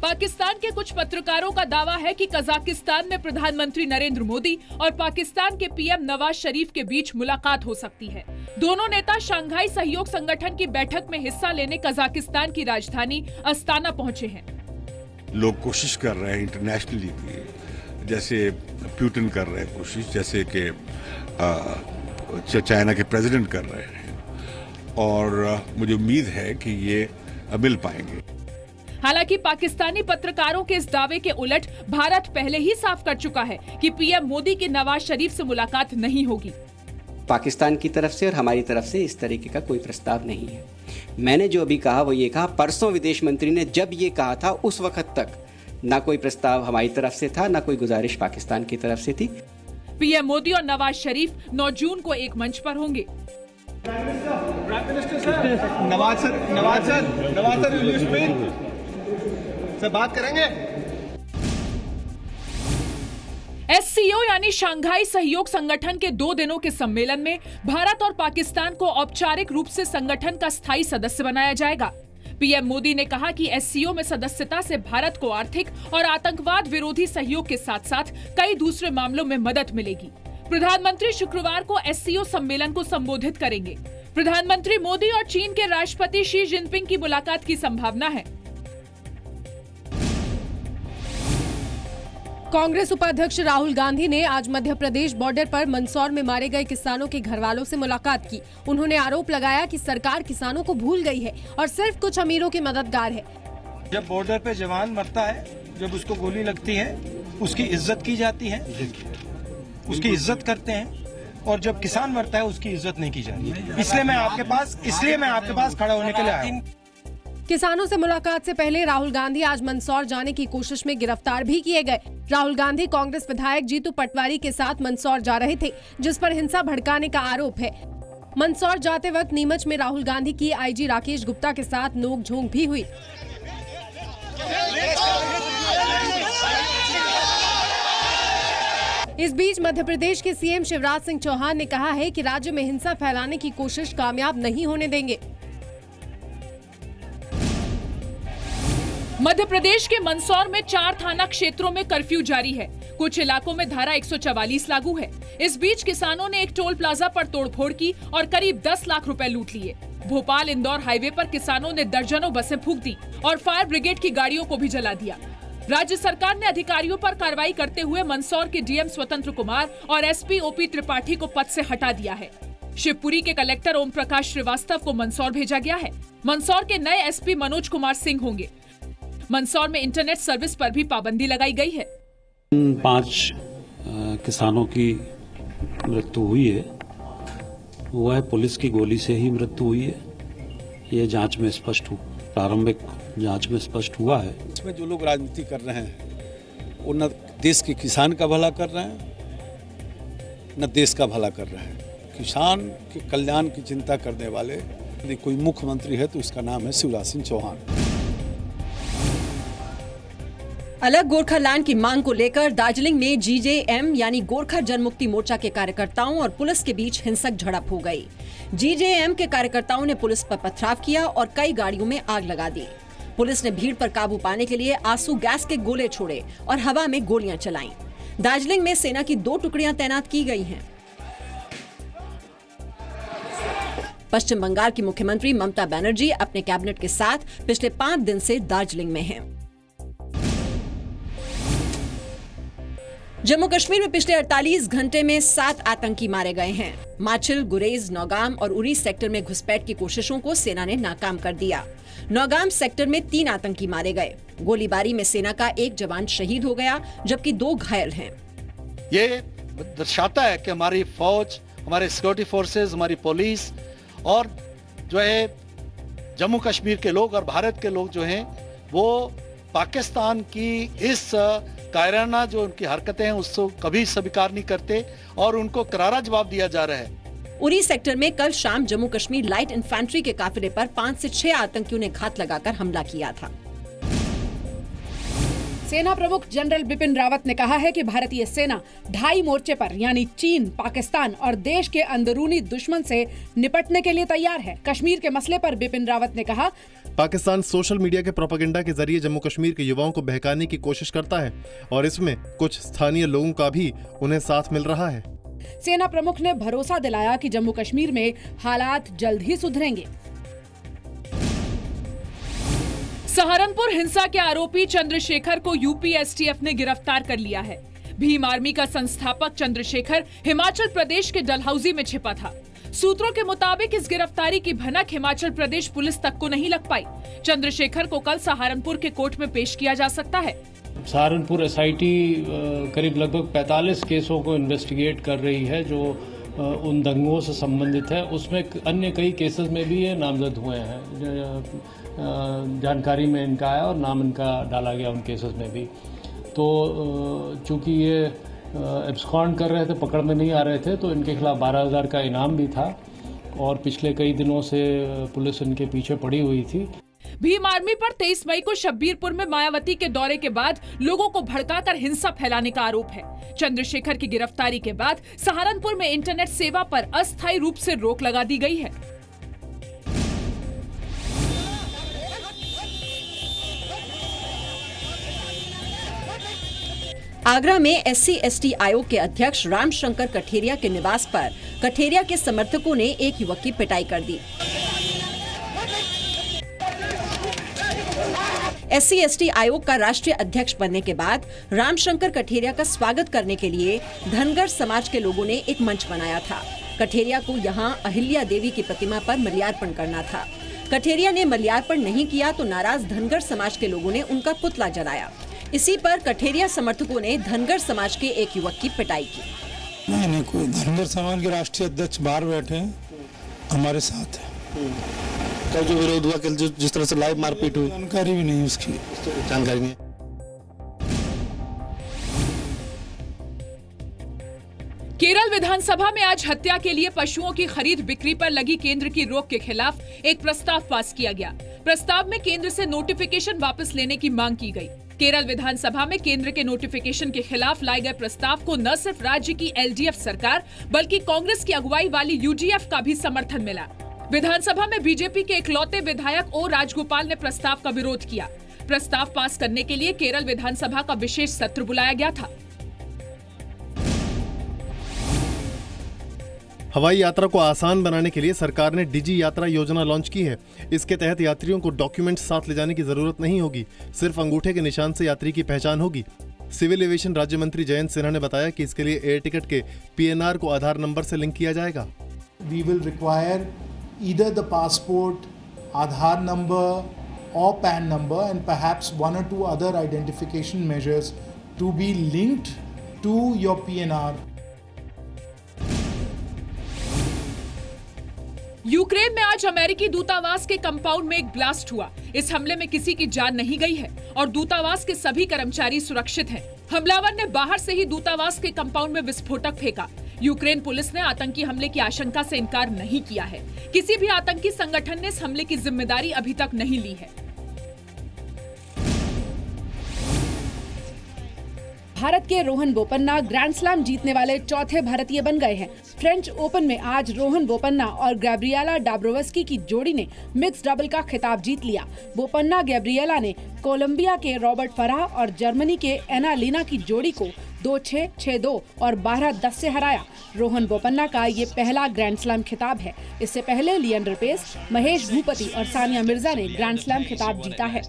पाकिस्तान के कुछ पत्रकारों का दावा है कि कजाकिस्तान में प्रधानमंत्री नरेंद्र मोदी और पाकिस्तान के पीएम नवाज शरीफ के बीच मुलाकात हो सकती है। दोनों नेता शंघाई सहयोग संगठन की बैठक में हिस्सा लेने कजाकिस्तान की राजधानी अस्ताना पहुंचे हैं। लोग कोशिश कर रहे हैं इंटरनेशनली भी, जैसे पुतिन कर रहे हैं कोशिश, जैसे कि चाइना के प्रेसिडेंट कर रहे हैं, और मुझे उम्मीद है कि ये मिल पाएंगे। हालांकि पाकिस्तानी पत्रकारों के इस दावे के उलट भारत पहले ही साफ कर चुका है कि पीएम मोदी की नवाज शरीफ से मुलाकात नहीं होगी। पाकिस्तान की तरफ से और हमारी तरफ से इस तरीके का कोई प्रस्ताव नहीं है। मैंने जो अभी कहा वो ये कहा, परसों विदेश मंत्री ने जब ये कहा था उस वक्त तक ना कोई प्रस्ताव हमारी तरफ से था, ना कोई गुजारिश पाकिस्तान की तरफ से थी। पीएम मोदी और नवाज शरीफ 9 जून को एक मंच पर होंगे। नवाज सर बात करेंगे। SCO यानी शंघाई सहयोग संगठन के 2 दिनों के सम्मेलन में भारत और पाकिस्तान को औपचारिक रूप से संगठन का स्थायी सदस्य बनाया जाएगा। पीएम मोदी ने कहा कि SCO में सदस्यता से भारत को आर्थिक और आतंकवाद विरोधी सहयोग के साथ साथ कई दूसरे मामलों में मदद मिलेगी। प्रधानमंत्री शुक्रवार को SCO सम्मेलन को संबोधित करेंगे। प्रधानमंत्री मोदी और चीन के राष्ट्रपति शी जिनपिंग की मुलाकात की संभावना है। कांग्रेस उपाध्यक्ष राहुल गांधी ने आज मध्य प्रदेश बॉर्डर पर मंदसौर में मारे गए किसानों के घरवालों से मुलाकात की। उन्होंने आरोप लगाया कि सरकार किसानों को भूल गई है और सिर्फ कुछ अमीरों के मददगार है। जब बॉर्डर पे जवान मरता है, जब उसको गोली लगती है, उसकी इज्जत की जाती है, उसकी इज्जत करते हैं, और जब किसान मरता है उसकी इज्जत नहीं की जाती। इसलिए मैं आपके पास खड़ा होने के लिए आया हूं। किसानों से मुलाकात से पहले राहुल गांधी आज मंदसौर जाने की कोशिश में गिरफ्तार भी किए गए। राहुल गांधी कांग्रेस विधायक जीतू पटवारी के साथ मंदसौर जा रहे थे, जिस पर हिंसा भड़काने का आरोप है। मंदसौर जाते वक्त नीमच में राहुल गांधी की IG राकेश गुप्ता के साथ नोकझोंक भी हुई। इस बीच मध्य प्रदेश के CM शिवराज सिंह चौहान ने कहा है कि राज्य में हिंसा फैलाने की कोशिश कामयाब नहीं होने देंगे। मध्य प्रदेश के मंदसौर में 4 थाना क्षेत्रों में कर्फ्यू जारी है। कुछ इलाकों में धारा 144 लागू है। इस बीच किसानों ने एक टोल प्लाजा पर तोड़फोड़ की और करीब 10 लाख रुपए लूट लिए। भोपाल इंदौर हाईवे पर किसानों ने दर्जनों बसें फूंक दी और फायर ब्रिगेड की गाड़ियों को भी जला दिया। राज्य सरकार ने अधिकारियों पर कार्रवाई करते हुए मंदसौर के DM स्वतंत्र कुमार और SP OP त्रिपाठी को पद से हटा दिया है। शिवपुरी के कलेक्टर ओम प्रकाश श्रीवास्तव को मंदसौर भेजा गया है। मंदसौर के नए SP मनोज कुमार सिंह होंगे। मंदसौर में इंटरनेट सर्विस पर भी पाबंदी लगाई गई है। 5 किसानों की मृत्यु हुई है। वह पुलिस की गोली से ही मृत्यु हुई है। ये जांच में प्रारंभिक जांच में स्पष्ट हुआ है। इसमें जो लोग राजनीति कर रहे हैं वो न देश के किसान का भला कर रहे हैं, न देश का भला कर रहे हैं। किसान के कल्याण की चिंता करने वाले यदि कोई मुख्यमंत्री है तो उसका नाम है शिवराज सिंह चौहान। अलग गोरखालैंड की मांग को लेकर दार्जिलिंग में GJM यानी गोरखा जनमुक्ति मोर्चा के कार्यकर्ताओं और पुलिस के बीच हिंसक झड़प हो गई। GJM के कार्यकर्ताओं ने पुलिस पर पथराव किया और कई गाड़ियों में आग लगा दी। पुलिस ने भीड़ पर काबू पाने के लिए आंसू गैस के गोले छोड़े और हवा में गोलियां चलाईं। दार्जिलिंग में सेना की 2 टुकड़ियां तैनात की गई हैं। पश्चिम बंगाल की मुख्यमंत्री ममता बनर्जी अपने कैबिनेट के साथ पिछले 5 दिन से दार्जिलिंग में हैं। जम्मू कश्मीर में पिछले 48 घंटे में 7 आतंकी मारे गए हैं। माचिल, गुरेज, नौगाम और उरी सेक्टर में घुसपैठ की कोशिशों को सेना ने नाकाम कर दिया। नौगाम सेक्टर में 3 आतंकी मारे गए। गोलीबारी में सेना का 1 जवान शहीद हो गया, जबकि 2 घायल हैं। ये दर्शाता है कि हमारी फौज, हमारे सिक्योरिटी फोर्सेस, हमारी पुलिस और जो है जम्मू कश्मीर के लोग और भारत के लोग जो हैं वो पाकिस्तान की इस कायराना जो उनकी हरकतें हैं उसको कभी स्वीकार नहीं करते और उनको करारा जवाब दिया जा रहा है। उरी सेक्टर में कल शाम जम्मू कश्मीर लाइट इन्फेंट्री के काफिले पर 5 से 6 आतंकियों ने घात लगाकर हमला किया था। सेना प्रमुख जनरल बिपिन रावत ने कहा है कि भारतीय सेना 2.5 मोर्चे पर यानी चीन, पाकिस्तान और देश के अंदरूनी दुश्मन से निपटने के लिए तैयार है। कश्मीर के मसले पर बिपिन रावत ने कहा, पाकिस्तान सोशल मीडिया के प्रोपेगेंडा के जरिए जम्मू कश्मीर के युवाओं को बहकाने की कोशिश करता है और इसमें कुछ स्थानीय लोगों का भी उन्हें साथ मिल रहा है। सेना प्रमुख ने भरोसा दिलाया कि जम्मू कश्मीर में हालात जल्द ही सुधरेंगे। सहारनपुर हिंसा के आरोपी चंद्रशेखर को यूपी एसटीएफ ने गिरफ्तार कर लिया है। भीम आर्मी का संस्थापक चंद्रशेखर हिमाचल प्रदेश के डलहौजी में छिपा था। सूत्रों के मुताबिक इस गिरफ्तारी की भनक हिमाचल प्रदेश पुलिस तक को नहीं लग पाई। चंद्रशेखर को कल सहारनपुर के कोर्ट में पेश किया जा सकता है। सहारनपुर एसआईटी करीब लगभग 45 केसों को इन्वेस्टिगेट कर रही है जो उन दंगों से संबंधित है। उसमें अन्य कई केसेस में भी ये नामजद हुए हैं। जानकारी में इनका आया और नाम इनका डाला गया उन केसेस में भी। तो चूंकि ये एब्सकॉन्ड कर रहे थे, पकड़ में नहीं आ रहे थे, तो इनके खिलाफ 12,000 का इनाम भी था और पिछले कई दिनों से पुलिस इनके पीछे पड़ी हुई थी। भीम आर्मी पर 23 मई को शब्बीरपुर में मायावती के दौरे के बाद लोगों को भड़काकर हिंसा फैलाने का आरोप है। चंद्रशेखर की गिरफ्तारी के बाद सहारनपुर में इंटरनेट सेवा पर अस्थायी रूप से रोक लगा दी गई है। आगरा में SC/ST आयोग के अध्यक्ष रामशंकर कठेरिया के निवास पर कठेरिया के समर्थकों ने एक युवक की पिटाई कर दी। SC/ST आयोग का राष्ट्रीय अध्यक्ष बनने के बाद रामशंकर कठेरिया का स्वागत करने के लिए धनगर समाज के लोगों ने एक मंच बनाया था। कठेरिया को यहां अहिल्या देवी की प्रतिमा पर माल्यार्पण करना था। कठेरिया ने माल्यार्पण नहीं किया तो नाराज धनगर समाज के लोगों ने उनका पुतला जलाया। इसी पर कठेरिया समर्थकों ने धनगर समाज के एक युवक की पिटाई की। नहीं, कोई धनगर समाज के राष्ट्रीय अध्यक्ष बाहर बैठे हैं, हमारे साथ है। कल जो विरोध हुआ, कल जिस तरह से लाइव मारपीट हुई, जानकारी भी नहीं उसकी, जानकारी नहीं। केरल विधानसभा में आज हत्या के लिए पशुओं की खरीद बिक्री पर लगी केंद्र की रोक के खिलाफ एक प्रस्ताव पास किया गया। प्रस्ताव में केंद्र से नोटिफिकेशन वापस लेने की मांग की गई। केरल विधानसभा में केंद्र के नोटिफिकेशन के खिलाफ लाए गए प्रस्ताव को न सिर्फ राज्य की LDF सरकार बल्कि कांग्रेस की अगुवाई वाली UDF का भी समर्थन मिला। विधानसभा में बीजेपी के इकलौते विधायक O राजगोपाल ने प्रस्ताव का विरोध किया। प्रस्ताव पास करने के लिए केरल विधानसभा का विशेष सत्र बुलाया गया था। हवाई यात्रा को आसान बनाने के लिए सरकार ने डिजी यात्रा योजना लॉन्च की है। इसके तहत यात्रियों को डॉक्यूमेंट्स साथ ले जाने की जरूरत नहीं होगी, सिर्फ अंगूठे के निशान से यात्री की पहचान होगी। सिविल एविएशन राज्य मंत्री जयंत सिन्हा ने बताया कि इसके लिए एयर टिकट के PNR को आधार नंबर से लिंक किया जाएगा। We will require either the passport, Aadhaar number or PAN number and perhaps one or two other identification measures to be linked to your PNR. Ukraine में आज अमेरिकी दूतावास के कंपाउंड में एक ब्लास्ट हुआ। इस हमले में किसी की जान नहीं गई है और दूतावास के सभी कर्मचारी सुरक्षित हैं। हमलावर ने बाहर से ही दूतावास के कंपाउंड में विस्फोटक फेंका। यूक्रेन पुलिस ने आतंकी हमले की आशंका से इनकार नहीं किया है। किसी भी आतंकी संगठन ने इस हमले की जिम्मेदारी अभी तक नहीं ली है। भारत के रोहन बोपन्ना ग्रैंड स्लैम जीतने वाले चौथे भारतीय बन गए हैं। फ्रेंच ओपन में आज रोहन बोपन्ना और गैब्रिएला डाब्रोवस्की की जोड़ी ने मिक्स डबल का खिताब जीत लिया। बोपन्ना गैब्रिएला ने कोलंबिया के रॉबर्ट फराह और जर्मनी के एना लीना की जोड़ी को 2-6, 6-2 और 12-10 से हराया। रोहन बोपन्ना का ये पहला ग्रैंड स्लैम खिताब है। इससे पहले लिएंडर पेस, महेश भूपति और सानिया मिर्जा ने ग्रैंड स्लैम खिताब जीता है।